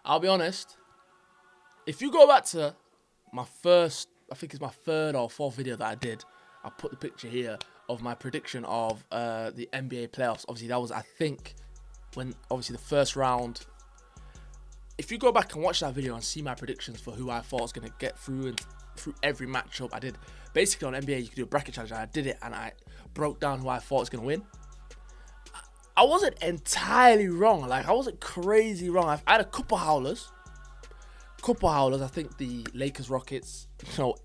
I'll be honest. If you go back to my first, I think it's my third or fourth video that I did, I put the picture here of my prediction of the NBA playoffs. Obviously, that was, I think, when obviously the first round. If you go back and watch that video and see my predictions for who I thought was going to get through and through every matchup, I did basically on NBA. You could do a bracket challenge, and I did it, and I broke down who I thought was going to win. I wasn't entirely wrong. Like, I wasn't crazy wrong. I had a couple howlers. I think the Lakers, Rockets,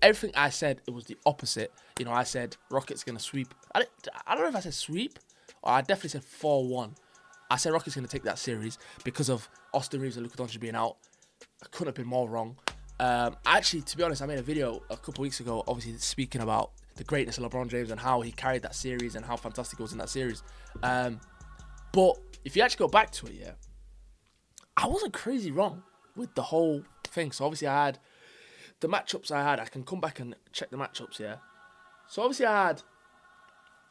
everything I said, it was the opposite. I said Rockets going to sweep. I don't know if I said sweep, or I definitely said 4-1. I said Rockets going to take that series because of Austin Reeves and Luka Doncic being out. I couldn't have been more wrong. Actually, to be honest, I made a video a couple weeks ago, obviously speaking about the greatness of LeBron James and how he carried that series and how fantastic it was in that series. But if you actually go back to it, I wasn't crazy wrong with the whole thing. So obviously I had the matchups I had. I can come back and check the matchups, So obviously I had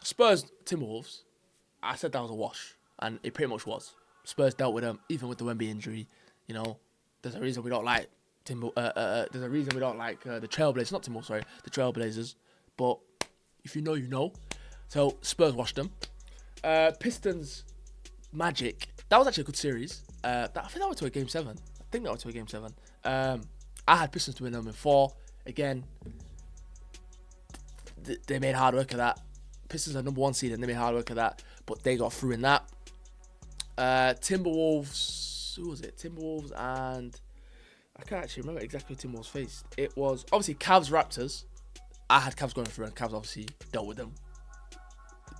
Spurs, Timberwolves. I said that was a wash, and it pretty much was. Spurs dealt with them, even with the Wemby injury. There's a reason we don't like there's a reason we don't like the Trailblazers, not Timberwolves, sorry, the Trailblazers. But if you know, you know. So Spurs washed them. Pistons, Magic. That was actually a good series. I think that went to a game 7. I had Pistons to win them in 4. Again, they made hard work of that. Pistons are number 1 seed and they made hard work of that, but they got through in that. Timberwolves, who was it? Timberwolves and I can't actually remember exactly who Timberwolves faced. It was obviously Cavs, Raptors. I had Cavs going through, and Cavs obviously dealt with them.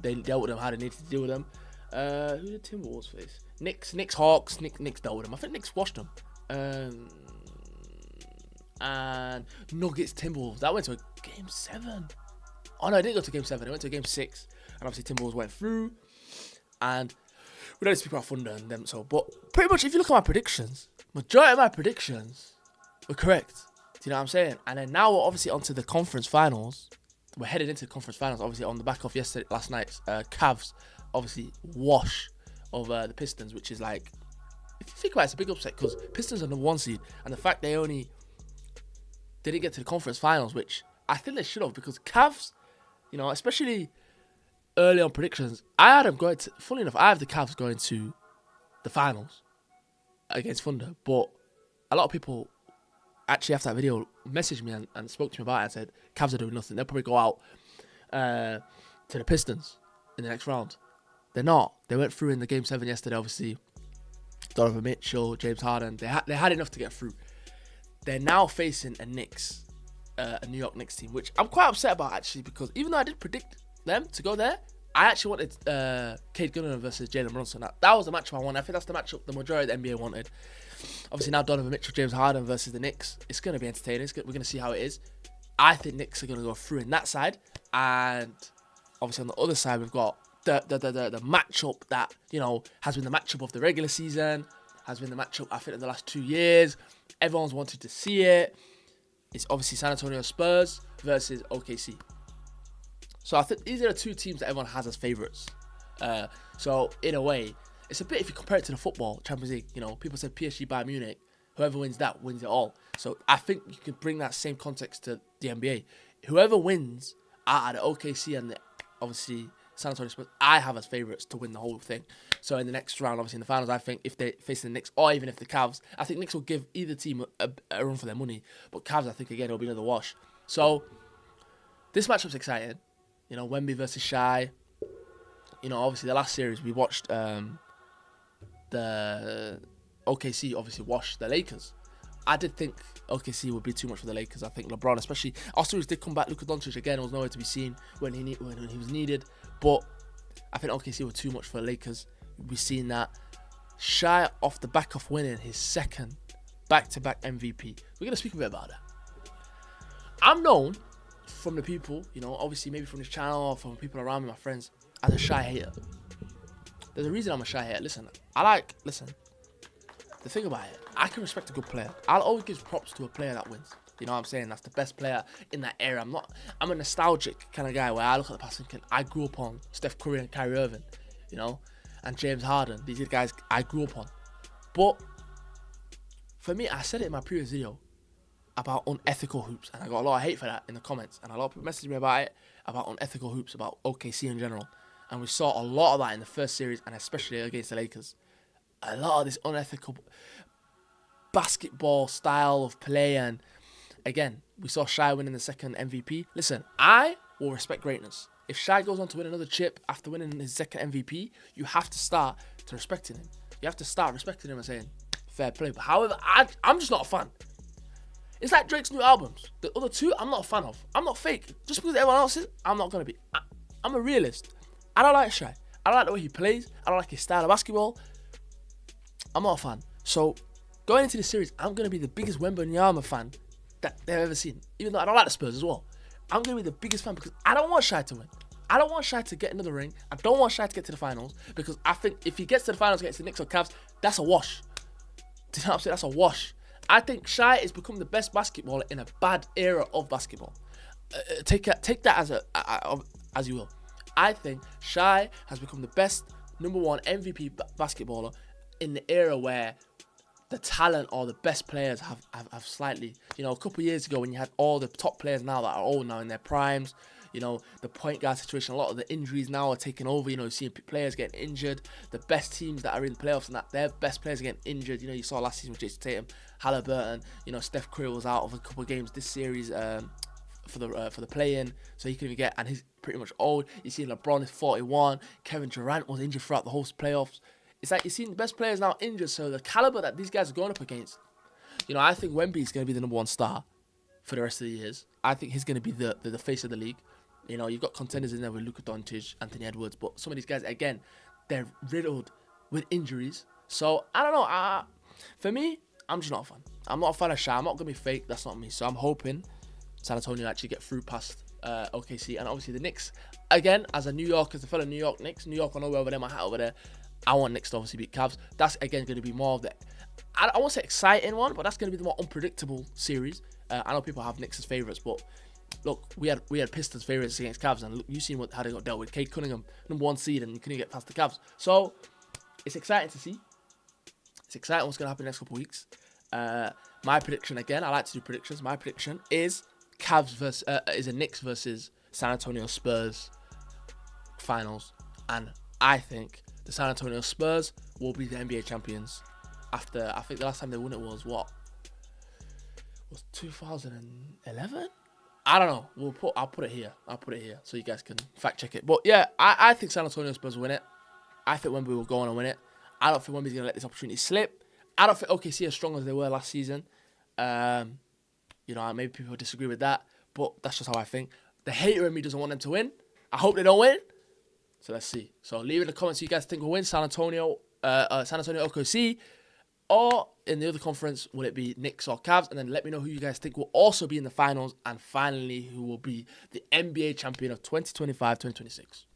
They dealt with them how they needed to deal with them. Who did Timberwolves face? Knicks, Hawks. Knicks dealt with them. I think Knicks washed them. And Nuggets, Timberwolves. That went to a game 7. Oh no, it didn't go to game 7. It went to game 6. And obviously Timberwolves went through. And we don't need to speak about Thunder and them. But pretty much, if you look at my predictions, majority of my predictions were correct. Do you know what I'm saying? And then now we're obviously onto the conference finals. We're headed into the conference finals, obviously on the back of last night's Cavs, obviously wash of the Pistons, which is like, if you think about it, it's a big upset because Pistons are number 1 seed, and the fact they didn't get to the conference finals, which I think they should have, because Cavs, especially early on predictions, I had them going to, funny enough, I have the Cavs going to the finals against Thunder, but a lot of people actually after that video messaged me and spoke to me about it and said Cavs are doing nothing. They'll probably go out to the Pistons in the next round. They're not. They went through in the game 7 yesterday, obviously. Donovan Mitchell, James Harden. They had enough to get through. They're now facing a New York Knicks team, which I'm quite upset about actually, because even though I did predict them to go there, I actually wanted Cade Cunningham versus Jalen Brunson. That was the matchup I wanted. I think that's the matchup the majority of the NBA wanted. Obviously now Donovan Mitchell, James Harden versus the Knicks. It's going to be entertaining. We're going to see how it is. I think Knicks are going to go through in that side. And obviously on the other side, we've got the matchup that, has been the matchup of the regular season, has been the matchup, I think, in the last 2 years. Everyone's wanted to see it. It's obviously San Antonio Spurs versus OKC. So I think these are the 2 teams that everyone has as favourites. So in a way, it's a bit, if you compare it to the football Champions League, people said PSG, Bayern Munich, whoever wins that wins it all. So I think you can bring that same context to the NBA. Whoever wins out of the OKC and obviously San Antonio Spurs, I have as favourites to win the whole thing. So in the next round, obviously in the finals, I think if they face the Knicks, or even if the Cavs, I think Knicks will give either team a run for their money. But Cavs, I think, again, it'll be another wash. So this matchup's exciting. Wemby versus Shai. Obviously the last series we watched, the OKC obviously washed the Lakers. I did think OKC would be too much for the Lakers. I think LeBron, especially, Austin Reeves did come back. Luka Doncic again was nowhere to be seen when he was needed. But I think OKC were too much for the Lakers. We've seen that. Shai, off the back of winning his second back-to-back MVP. We're going to speak a bit about that. I'm known from the people, obviously maybe from this channel or from people around me, my friends, as a Shai hater. There's a reason I'm a Shai hater. Listen, the thing about it, I can respect a good player. I'll always give props to a player that wins. You know what I'm saying? That's the best player in that era. I'm a nostalgic kind of guy where I look at the past and think, I grew up on Steph Curry and Kyrie Irving, and James Harden. These are the guys I grew up on. But for me, I said it in my previous video about unethical hoops, and I got a lot of hate for that in the comments, and a lot of people messaged me about it, about unethical hoops, about OKC in general, and we saw a lot of that in the first series, and especially against the Lakers. A lot of this unethical basketball style of play, and again, we saw Shai winning the second MVP. Listen, I will respect greatness. If Shai goes on to win another chip after winning his second MVP, you have to start to respecting him. You have to start respecting him and saying, fair play. But however, I'm just not a fan. It's like Drake's new albums. The other two, I'm not a fan of. I'm not fake. Just because everyone else is, I'm not going to be. I'm a realist. I don't like Shai. I don't like the way he plays. I don't like his style of basketball. I'm not a fan. So, going into this series, I'm going to be the biggest Wembanyama fan that they've ever seen. Even though I don't like the Spurs as well. I'm going to be the biggest fan because I don't want Shai to win. I don't want Shai to get another ring. I don't want Shai to get to the finals because I think if he gets to the finals against the Knicks or Cavs, that's a wash. Do you know what I'm saying? That's a wash. I think Shai has become the best basketballer in a bad era of basketball. Take that as you will. I think Shai has become the best number one MVP basketballer in the era where the talent or the best players have slightly, a couple of years ago when you had all the top players now that are old now in their primes, the point guard situation, a lot of the injuries now are taking over, you're seeing players getting injured, the best teams that are in the playoffs and that their best players are getting injured, you saw last season with Jason Tatum, Halliburton, Steph Curry was out of a couple of games this series for the play-in, so he couldn't even get, and he's pretty much old. You see LeBron is 41, Kevin Durant was injured throughout the whole playoffs. It's like you're seeing the best players now injured, so the caliber that these guys are going up against, I think Wemby is going to be the number one star for the rest of the years. I think he's going to be the face of the league. You've got contenders in there with Luka Doncic, Anthony Edwards, but some of these guys, again, they're riddled with injuries. So, I don't know. For me, I'm just not a fan. I'm not a fan of Shai. I'm not going to be fake. That's not me. So, I'm hoping San Antonio actually get through past OKC. And obviously, the Knicks, again, as the fellow New York Knicks, New York, I know we're over there, my hat over there. I want Knicks to obviously beat Cavs. That's, again, going to be more of the, I won't say exciting one, but that's going to be the more unpredictable series. I know people have Knicks as favourites, but look, we had Pistons favourites against Cavs, and look, you've seen how they got dealt with. Cade Cunningham, number one seed, and you couldn't get past the Cavs. So, it's exciting to see. It's exciting what's going to happen in the next couple of weeks. My prediction, again, I like to do predictions. My prediction is a Knicks versus San Antonio Spurs finals, and I think the San Antonio Spurs will be the NBA champions after, I think the last time they won it was 2011? I don't know. I'll put it here. So you guys can fact check it. But yeah, I think San Antonio Spurs will win it. I think Wemby will go on and win it. I don't think Wemby's going to let this opportunity slip. I don't think OKC are as strong as they were last season. Maybe people disagree with that, but that's just how I think. The hater in me doesn't want them to win. I hope they don't win. So let's see. So leave in the comments who you guys think will win, San Antonio OKC, or in the other conference, will it be Knicks or Cavs? And then let me know who you guys think will also be in the finals, and finally, who will be the NBA champion of 2025-2026.